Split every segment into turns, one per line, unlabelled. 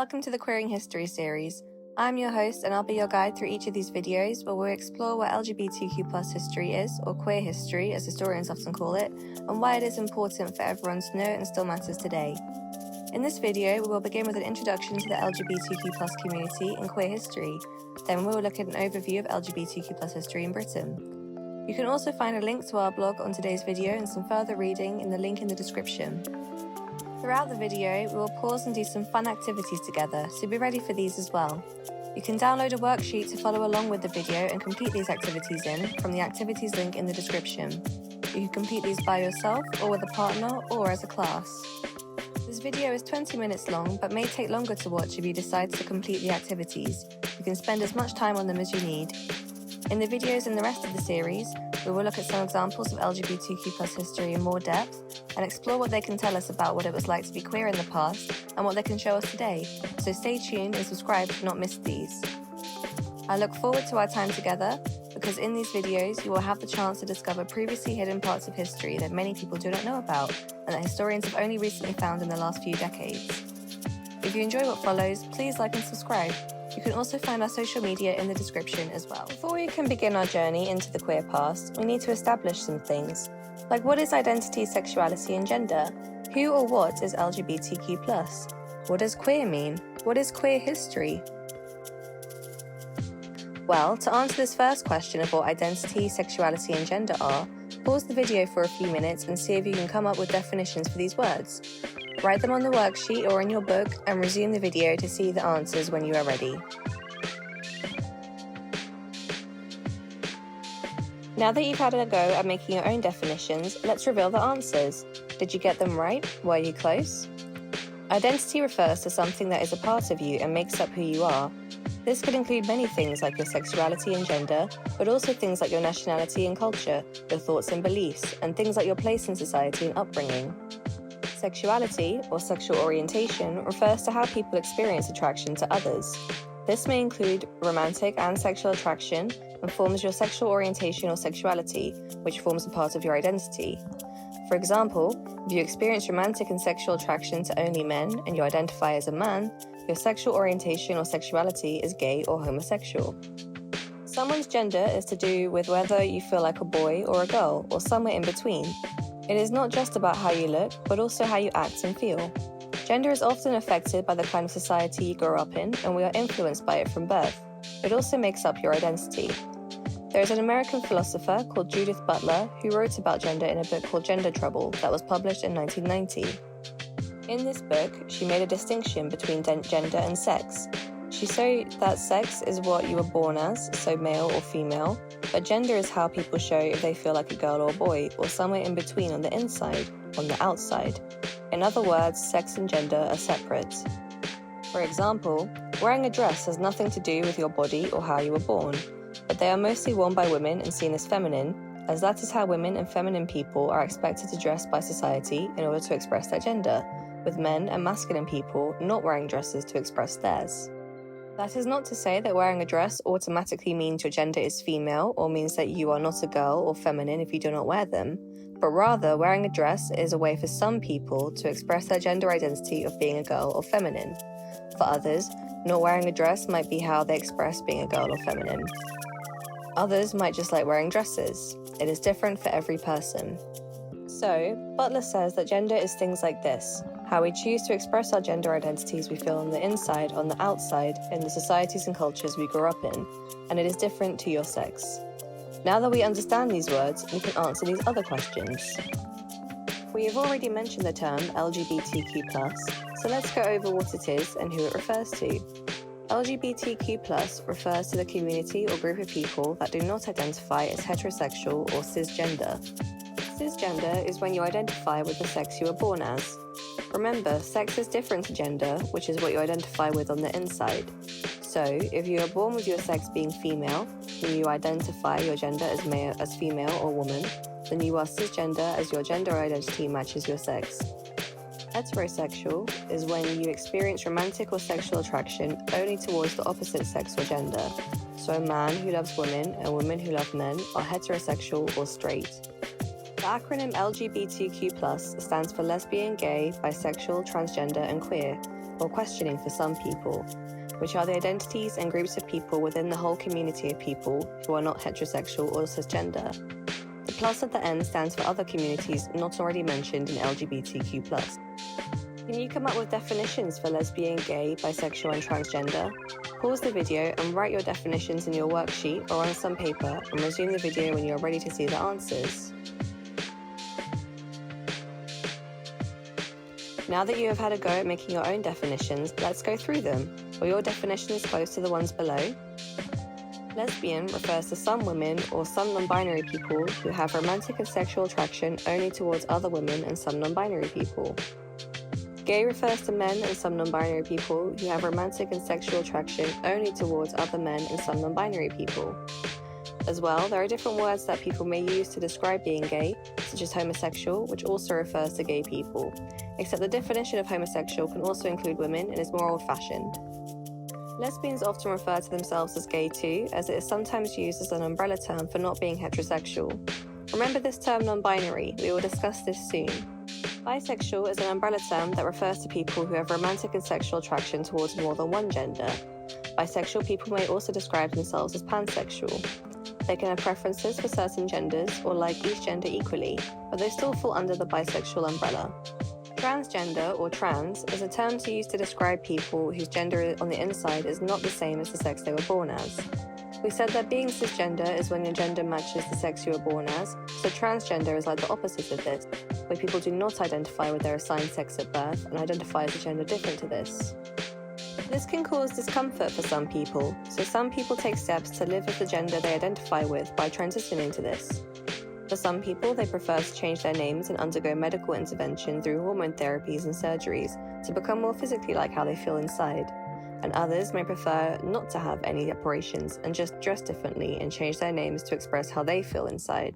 Welcome to the Queering History series. I'm your host and I'll be your guide through each of these videos where we'll explore what LGBTQ+ history is, or queer history as historians often call it, and why it is important for everyone to know and still matters today. In this video, we will begin with an introduction to the LGBTQ+ community and queer history. Then we will look at an overview of LGBTQ+ history in Britain. You can also find a link to our blog on today's video and some further reading in the link in the description. Throughout the video, we will pause and do some fun activities together, so be ready for these as well. You can download a worksheet to follow along with the video and complete these activities from the activities link in the description. You can complete these by yourself or with a partner or as a class. This video is 20 minutes long but may take longer to watch if you decide to complete the activities. You can spend as much time on them as you need. In the videos in the rest of the series, we will look at some examples of LGBTQ+ history in more depth and explore what they can tell us about what it was like to be queer in the past and what they can show us today, so stay tuned and subscribe to not miss these. I look forward to our time together because in these videos you will have the chance to discover previously hidden parts of history that many people do not know about and that historians have only recently found in the last few decades. If you enjoy what follows, please like and subscribe. You can also find our social media in the description as well. Before we can begin our journey into the queer past, we need to establish some things, like what is identity, sexuality and gender? Who or what is LGBTQ+? What does queer mean? What is queer history? Well, to answer this first question of what identity, sexuality and gender are, pause the video for a few minutes and see if you can come up with definitions for these words. Write them on the worksheet or in your book and resume the video to see the answers when you are ready. Now that you've had a go at making your own definitions, let's reveal the answers. Did you get them right? Were you close? Identity refers to something that is a part of you and makes up who you are. This could include many things like your sexuality and gender, but also things like your nationality and culture, your thoughts and beliefs, and things like your place in society and upbringing. Sexuality, or sexual orientation, refers to how people experience attraction to others. This may include romantic and sexual attraction and forms your sexual orientation or sexuality, which forms a part of your identity. For example, if you experience romantic and sexual attraction to only men and you identify as a man, your sexual orientation or sexuality is gay or homosexual. Someone's gender is to do with whether you feel like a boy or a girl, or somewhere in between. It is not just about how you look, but also how you act and feel. Gender is often affected by the kind of society you grow up in, and we are influenced by it from birth. It also makes up your identity. There is an American philosopher called Judith Butler who wrote about gender in a book called Gender Trouble that was published in 1990. In this book, she made a distinction between gender and sex. She said that sex is what you were born as, so male or female, but gender is how people show if they feel like a girl or a boy, or somewhere in between on the inside, on the outside. In other words, sex and gender are separate. For example, wearing a dress has nothing to do with your body or how you were born, but they are mostly worn by women and seen as feminine, as that is how women and feminine people are expected to dress by society in order to express their gender, with men and masculine people not wearing dresses to express theirs. That is not to say that wearing a dress automatically means your gender is female or means that you are not a girl or feminine if you do not wear them, but rather wearing a dress is a way for some people to express their gender identity of being a girl or feminine. For others, not wearing a dress might be how they express being a girl or feminine. Others might just like wearing dresses. It is different for every person. So, Butler says that gender is things like this: how we choose to express our gender identities we feel on the inside, on the outside, in the societies and cultures we grew up in, and it is different to your sex. Now that we understand these words, we can answer these other questions. We have already mentioned the term LGBTQ+, so let's go over what it is and who it refers to. LGBTQ+ refers to the community or group of people that do not identify as heterosexual or cisgender. Cisgender is when you identify with the sex you were born as. Remember, sex is different to gender, which is what you identify with on the inside. So, if you are born with your sex being female, and you identify your gender as female or woman, then you are cisgender as your gender identity matches your sex. Heterosexual is when you experience romantic or sexual attraction only towards the opposite sex or gender. So a man who loves women and women who love men are heterosexual or straight. The acronym LGBTQ+ stands for lesbian, gay, bisexual, transgender and queer, or questioning for some people, which are the identities and groups of people within the whole community of people who are not heterosexual or cisgender. The plus at the end stands for other communities not already mentioned in LGBTQ+. Can you come up with definitions for lesbian, gay, bisexual and transgender? Pause the video and write your definitions in your worksheet or on some paper and resume the video when you are ready to see the answers. Now that you have had a go at making your own definitions, let's go through them. Are your definitions close to the ones below? Lesbian refers to some women or some non-binary people who have romantic and sexual attraction only towards other women and some non-binary people. Gay refers to men and some non-binary people who have romantic and sexual attraction only towards other men and some non-binary people. As well, there are different words that people may use to describe being gay, such as homosexual, which also refers to gay people, except the definition of homosexual can also include women and is more old-fashioned. Lesbians often refer to themselves as gay too, as it is sometimes used as an umbrella term for not being heterosexual. Remember this term non-binary, we will discuss this soon. Bisexual is an umbrella term that refers to people who have romantic and sexual attraction towards more than one gender. Bisexual people may also describe themselves as pansexual. They can have preferences for certain genders or like each gender equally, but they still fall under the bisexual umbrella. Transgender, or trans, is a term use to describe people whose gender on the inside is not the same as the sex they were born as. We said that being cisgender is when your gender matches the sex you were born as, so transgender is like the opposite of this, where people do not identify with their assigned sex at birth and identify as a gender different to this. This can cause discomfort for some people, so some people take steps to live with the gender they identify with by transitioning to this. For some people, they prefer to change their names and undergo medical intervention through hormone therapies and surgeries to become more physically like how they feel inside. And others may prefer not to have any operations and just dress differently and change their names to express how they feel inside.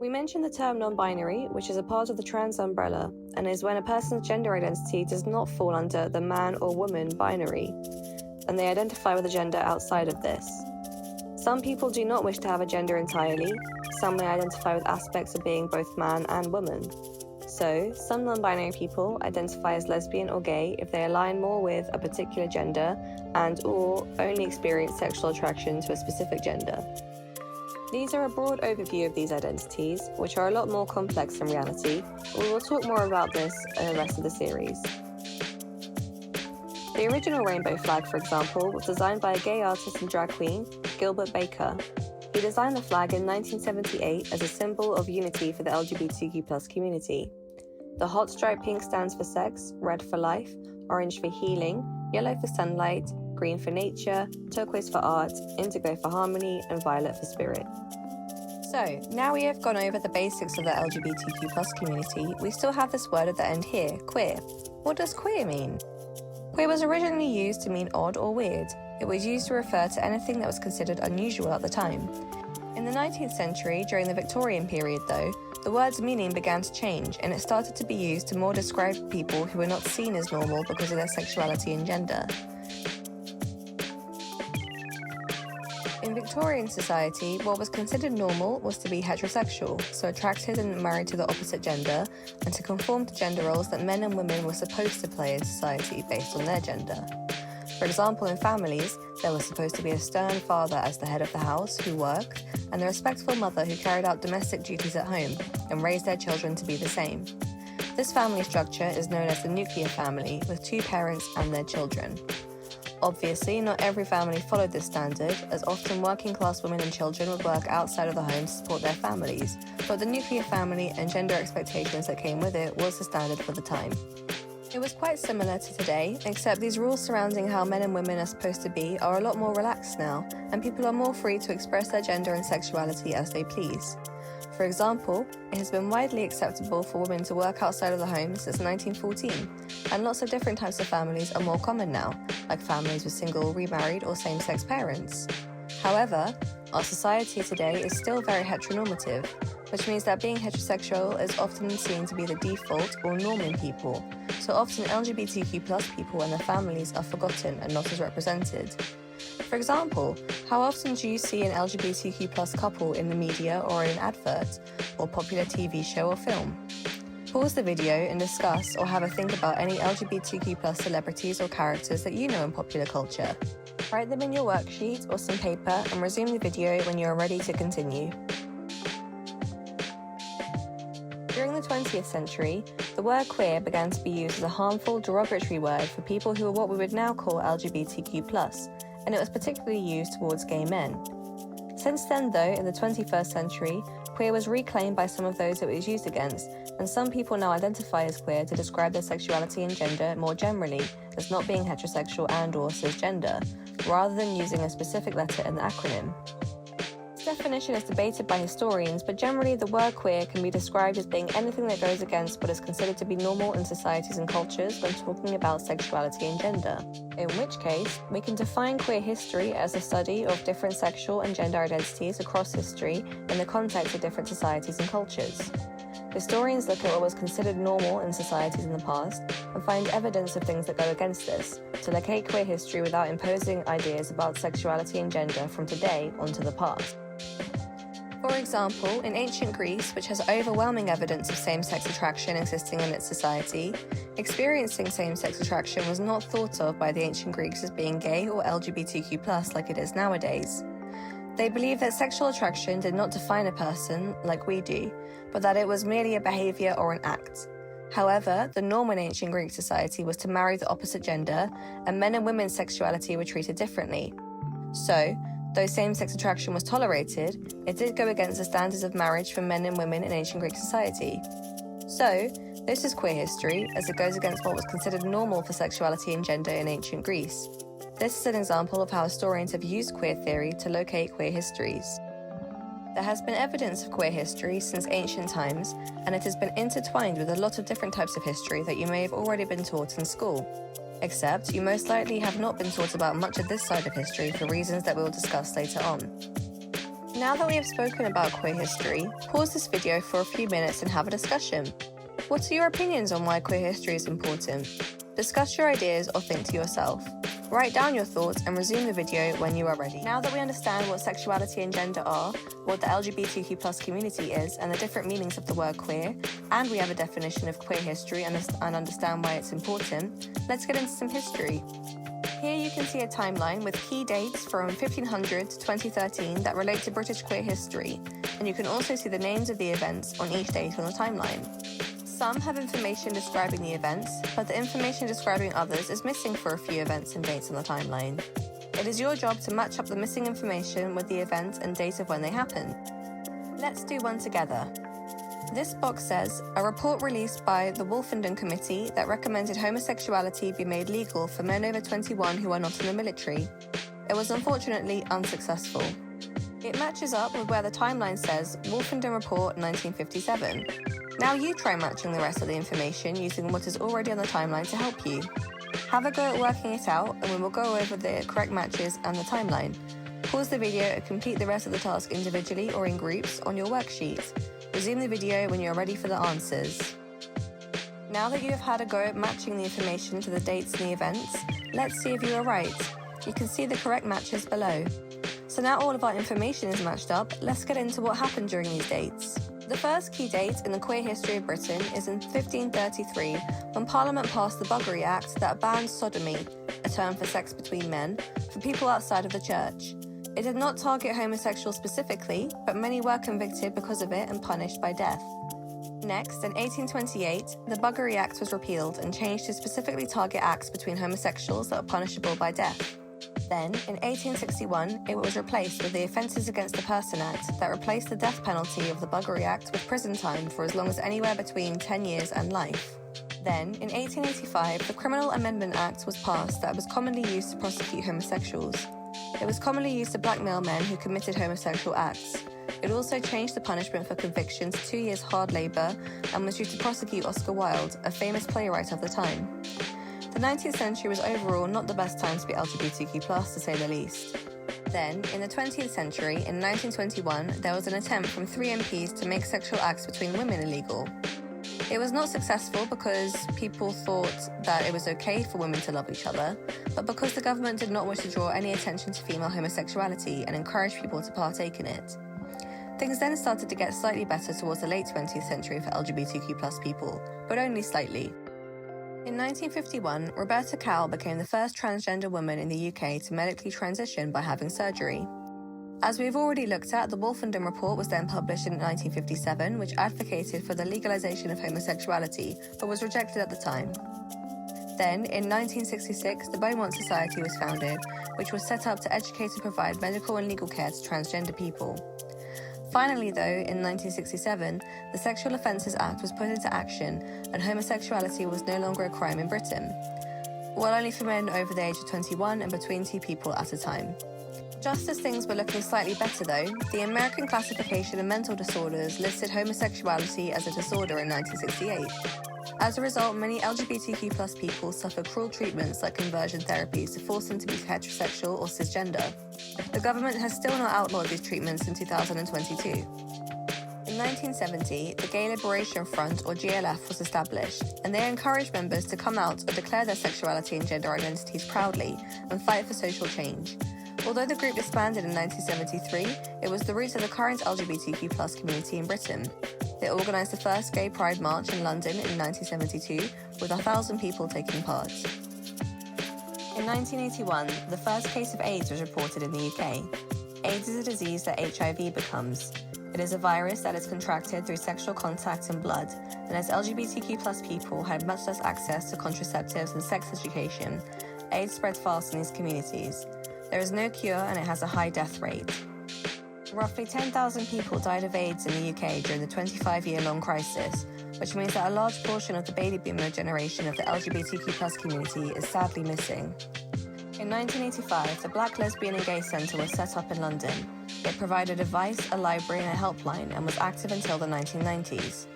We mentioned the term non-binary, which is a part of the trans umbrella, and is when a person's gender identity does not fall under the man or woman binary, and they identify with a gender outside of this. Some people do not wish to have a gender entirely. Some may identify with aspects of being both man and woman. So, some non-binary people identify as lesbian or gay if they align more with a particular gender and/or only experience sexual attraction to a specific gender. These are a broad overview of these identities, which are a lot more complex in reality. We will talk more about this in the rest of the series. The original rainbow flag, for example, was designed by a gay artist and drag queen, Gilbert Baker. He designed the flag in 1978 as a symbol of unity for the LGBTQ+ community. The hot stripe pink stands for sex, red for life, orange for healing, yellow for sunlight, green for nature, turquoise for art, indigo for harmony, and violet for spirit. So, now we have gone over the basics of the LGBTQ+ community, we still have this word at the end here, queer. What does queer mean? Queer was originally used to mean odd or weird. It was used to refer to anything that was considered unusual at the time. In the 19th century, during the Victorian period though, the word's meaning began to change and it started to be used to more describe people who were not seen as normal because of their sexuality and gender. In Victorian society, what was considered normal was to be heterosexual, so attracted and married to the opposite gender, and to conform to gender roles that men and women were supposed to play in society based on their gender. For example, in families, there was supposed to be a stern father as the head of the house who worked, and a respectful mother who carried out domestic duties at home and raised their children to be the same. This family structure is known as the nuclear family, with two parents and their children. Obviously, not every family followed this standard, as often working-class women and children would work outside of the home to support their families, but the nuclear family and gender expectations that came with it was the standard for the time. It was quite similar to today, except these rules surrounding how men and women are supposed to be are a lot more relaxed now, and people are more free to express their gender and sexuality as they please. For example, it has been widely acceptable for women to work outside of the home since 1914, and lots of different types of families are more common now, like families with single, remarried, or same-sex parents. However, our society today is still very heteronormative, which means that being heterosexual is often seen to be the default or norm in people, so often LGBTQ+ people and their families are forgotten and not as represented. For example, how often do you see an LGBTQ+ couple in the media or in an advert, or popular TV show or film? Pause the video and discuss or have a think about any LGBTQ+ celebrities or characters that you know in popular culture. Write them in your worksheet or some paper and resume the video when you are ready to continue. During the 20th century, the word queer began to be used as a harmful, derogatory word for people who are what we would now call LGBTQ+, and it was particularly used towards gay men. Since then, though, in the 21st century, queer was reclaimed by some of those it was used against, and some people now identify as queer to describe their sexuality and gender more generally as not being heterosexual and/or cisgender, rather than using a specific letter in the acronym. This definition is debated by historians, but generally the word queer can be described as being anything that goes against what is considered to be normal in societies and cultures when talking about sexuality and gender. In which case, we can define queer history as the study of different sexual and gender identities across history in the context of different societies and cultures. Historians look at what was considered normal in societies in the past and find evidence of things that go against this, to locate queer history without imposing ideas about sexuality and gender from today onto the past. For example, in ancient Greece, which has overwhelming evidence of same-sex attraction existing in its society, experiencing same-sex attraction was not thought of by the ancient Greeks as being gay or LGBTQ+ like it is nowadays. They believed that sexual attraction did not define a person like we do, but that it was merely a behavior or an act. However, the norm in ancient Greek society was to marry the opposite gender, and men and women's sexuality were treated differently. So, though same-sex attraction was tolerated, it did go against the standards of marriage for men and women in ancient Greek society. So, this is queer history, as it goes against what was considered normal for sexuality and gender in ancient Greece. This is an example of how historians have used queer theory to locate queer histories. There has been evidence of queer history since ancient times, and it has been intertwined with a lot of different types of history that you may have already been taught in school. Except, you most likely have not been taught about much of this side of history for reasons that we will discuss later on. Now that we have spoken about queer history, pause this video for a few minutes and have a discussion. What are your opinions on why queer history is important? Discuss your ideas or think to yourself. Write down your thoughts and resume the video when you are ready. Now that we understand what sexuality and gender are, what the LGBTQ+ community is, and the different meanings of the word queer, and we have a definition of queer history and understand why it's important, let's get into some history. Here you can see a timeline with key dates from 1500 to 2013 that relate to British queer history, and you can also see the names of the events on each date on the timeline. Some have information describing the events, but the information describing others is missing for a few events and dates on the timeline. It is your job to match up the missing information with the event and date of when they happen. Let's do one together. This box says, a report released by the Wolfenden Committee that recommended homosexuality be made legal for men over 21 who are not in the military. It was unfortunately unsuccessful. It matches up with where the timeline says Wolfenden Report 1957. Now you try matching the rest of the information using what is already on the timeline to help you. Have a go at working it out, and we will go over the correct matches and the timeline. Pause the video and complete the rest of the task individually or in groups on your worksheet. Resume the video when you are ready for the answers. Now that you have had a go at matching the information to the dates and the events, let's see if you are right. You can see the correct matches below. So now all of our information is matched up, let's get into what happened during these dates. The first key date in the queer history of Britain is in 1533, when Parliament passed the Buggery Act that banned sodomy, a term for sex between men, for people outside of the church. It did not target homosexuals specifically, but many were convicted because of it and punished by death. Next, in 1828, the Buggery Act was repealed and changed to specifically target acts between homosexuals that were punishable by death. Then, in 1861, it was replaced with the Offences Against the Person Act that replaced the death penalty of the Buggery Act with prison time for as long as anywhere between 10 years and life. Then, in 1885, the Criminal Amendment Act was passed that was commonly used to prosecute homosexuals. It was commonly used to blackmail men who committed homosexual acts. It also changed the punishment for conviction to 2 years hard labour and was used to prosecute Oscar Wilde, a famous playwright of the time. The 19th century was overall not the best time to be LGBTQ+, to say the least. Then, in the 20th century, in 1921, there was an attempt from 3 MPs to make sexual acts between women illegal. It was not successful because people thought that it was okay for women to love each other, but because the government did not wish to draw any attention to female homosexuality and encourage people to partake in it. Things then started to get slightly better towards the late 20th century for LGBTQ+ people, but only slightly. In 1951, Roberta Cowell became the first transgender woman in the UK to medically transition by having surgery. As we've already looked at, the Wolfenden Report was then published in 1957, which advocated for the legalization of homosexuality, but was rejected at the time. Then, in 1966, the Beaumont Society was founded, which was set up to educate and provide medical and legal care to transgender people. Finally, though, in 1967, the Sexual Offences Act was put into action and homosexuality was no longer a crime in Britain, while only for men over the age of 21 and between two people at a time. Just as things were looking slightly better, though, the American Classification of Mental Disorders listed homosexuality as a disorder in 1968. As a result, many LGBTQ+ people suffer cruel treatments like conversion therapies to force them to be heterosexual or cisgender. The government has still not outlawed these treatments in 2022. In 1970, the Gay Liberation Front, or GLF, was established, and they encouraged members to come out and declare their sexuality and gender identities proudly and fight for social change. Although the group disbanded in 1973, it was the roots of the current LGBTQ+ community in Britain. They organised the first Gay Pride March in London in 1972, with 1,000 people taking part. In 1981, the first case of AIDS was reported in the UK. AIDS is a disease that HIV becomes. It is a virus that is contracted through sexual contact and blood, and as LGBTQ+ people had much less access to contraceptives and sex education, AIDS spread fast in these communities. There is no cure and it has a high death rate. Roughly 10,000 people died of AIDS in the UK during the 25-year-long crisis, which means that a large portion of the baby boomer generation of the LGBTQ+ community is sadly missing. In 1985, the Black Lesbian and Gay Centre was set up in London. It provided advice, a library and a helpline and was active until the 1990s.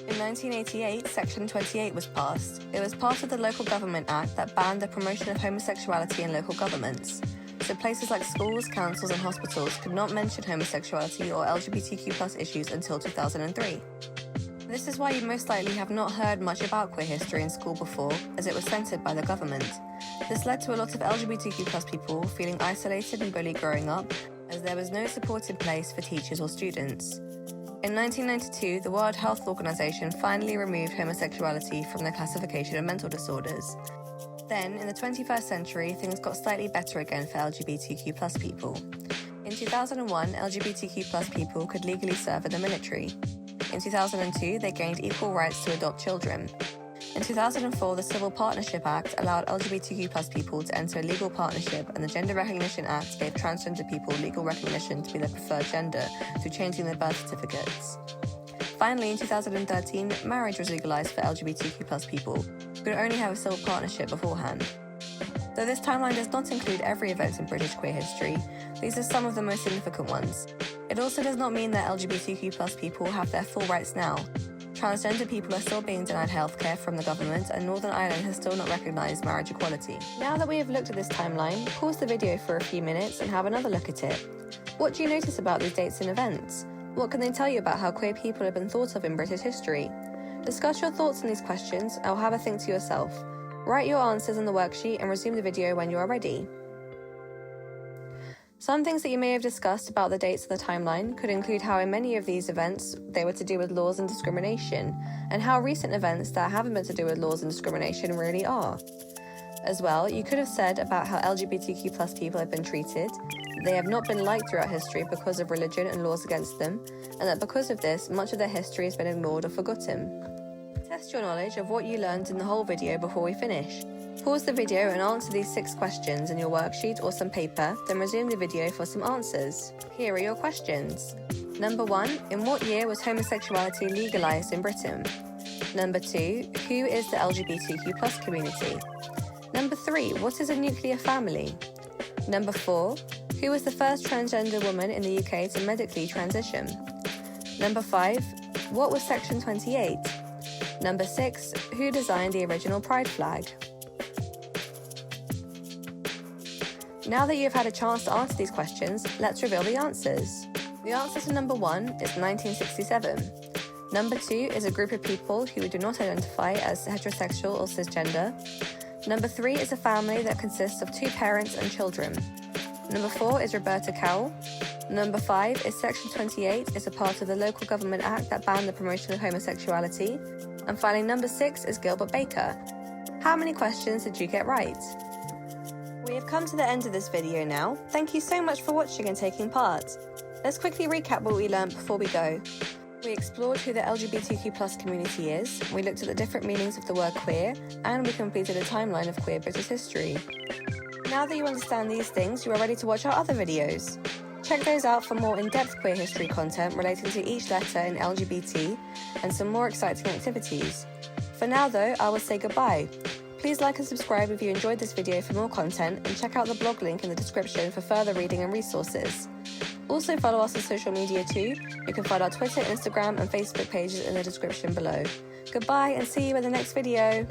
In 1988, Section 28 was passed. It was part of the Local Government Act that banned the promotion of homosexuality in local governments. So places like schools, councils and hospitals could not mention homosexuality or LGBTQ+ issues until 2003. This is why you most likely have not heard much about queer history in school before, as it was censored by the government. This led to a lot of LGBTQ+ people feeling isolated and bullied growing up, as there was no support in place for teachers or students. In 1992, the World Health Organization finally removed homosexuality from the classification of mental disorders. Then, in the 21st century, things got slightly better again for LGBTQ+ people. In 2001, LGBTQ+ people could legally serve in the military. In 2002, they gained equal rights to adopt children. In 2004, the Civil Partnership Act allowed LGBTQ+ people to enter a legal partnership, and the Gender Recognition Act gave transgender people legal recognition to be their preferred gender through changing their birth certificates. Finally, in 2013, marriage was legalized for LGBTQ+ people, who could only have a civil partnership beforehand. Though this timeline does not include every event in British queer history, these are some of the most significant ones. It also does not mean that LGBTQ+ people have their full rights now. Transgender people are still being denied healthcare from the government, and Northern Ireland has still not recognised marriage equality. Now that we have looked at this timeline, pause the video for a few minutes and have another look at it. What do you notice about these dates and events? What can they tell you about how queer people have been thought of in British history? Discuss your thoughts on these questions or have a think to yourself. Write your answers in the worksheet and resume the video when you are ready. Some things that you may have discussed about the dates of the timeline could include how in many of these events they were to do with laws and discrimination, and how recent events that haven't been to do with laws and discrimination really are. As well, you could have said about how LGBTQ+ people have been treated, that they have not been liked throughout history because of religion and laws against them, and that because of this, much of their history has been ignored or forgotten. Test your knowledge of what you learned in the whole video before we finish. Pause the video and answer these 6 questions in your worksheet or some paper, then resume the video for some answers. Here are your questions. Number 1. In what year was homosexuality legalised in Britain? Number 2. Who is the LGBTQ+ community? Number 3. What is a nuclear family? Number 4. Who was the first transgender woman in the UK to medically transition? Number 5. What was Section 28? Number 6. Who designed the original Pride flag? Now that you've had a chance to answer these questions, let's reveal the answers. The answer to number 1 is 1967. Number 2 is a group of people who do not identify as heterosexual or cisgender. Number 3 is a family that consists of 2 parents and children. Number 4 is Roberta Cowell. Number 5 is Section 28 is a part of the Local Government Act that banned the promotion of homosexuality. And finally, number 6 is Gilbert Baker. How many questions did you get right? We have come to the end of this video now. Thank you so much for watching and taking part. Let's quickly recap what we learned before we go. We explored who the LGBTQ+ community is, we looked at the different meanings of the word queer, and we completed a timeline of queer British history. Now that you understand these things, you are ready to watch our other videos. Check those out for more in-depth queer history content relating to each letter in LGBT and some more exciting activities. For now though, I will say goodbye. Please like and subscribe if you enjoyed this video for more content, and check out the blog link in the description for further reading and resources. Also follow us on social media too. You can find our Twitter, Instagram and Facebook pages in the description below. Goodbye and see you in the next video.